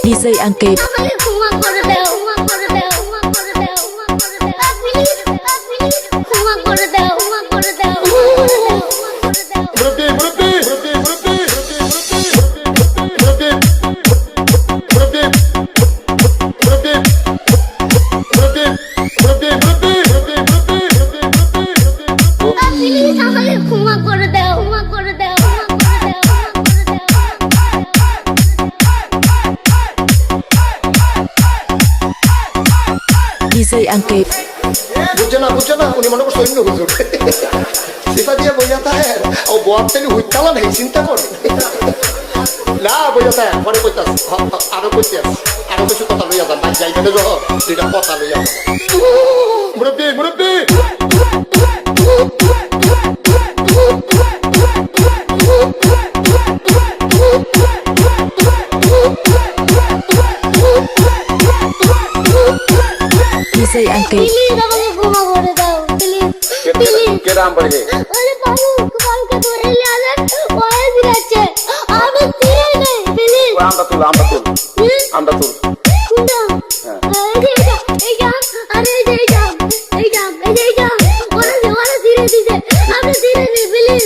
DJ Angkep DJ Angkep বুঝছে না উনি মনে করছে অন্য হুজুর সিফা দিয়ে বইয়া থাকে ও বয়ার থেকে হুইতালা নেই চিন্তা করে না বইয়া থাকে পরে কইতাস আরো কইতে আরো কিছু কথা লইয়া যান ভাই যাইবে না যখন দুইটা কথা লইয়া মুরব্বী DJ Angkep প্লিজ আমাকে ক্ষমা করে দাও প্লিজ কেরাম পড়ে ওরে বাবু কালকে ধরে নিয়ে আসেন ওরে দিচ্ছে আমি তীরে নেই প্লিজ আমরা তুল কোনটা এই যা আরে এই যা ওরে তীরে দিছে আমি তীরে নেই প্লিজ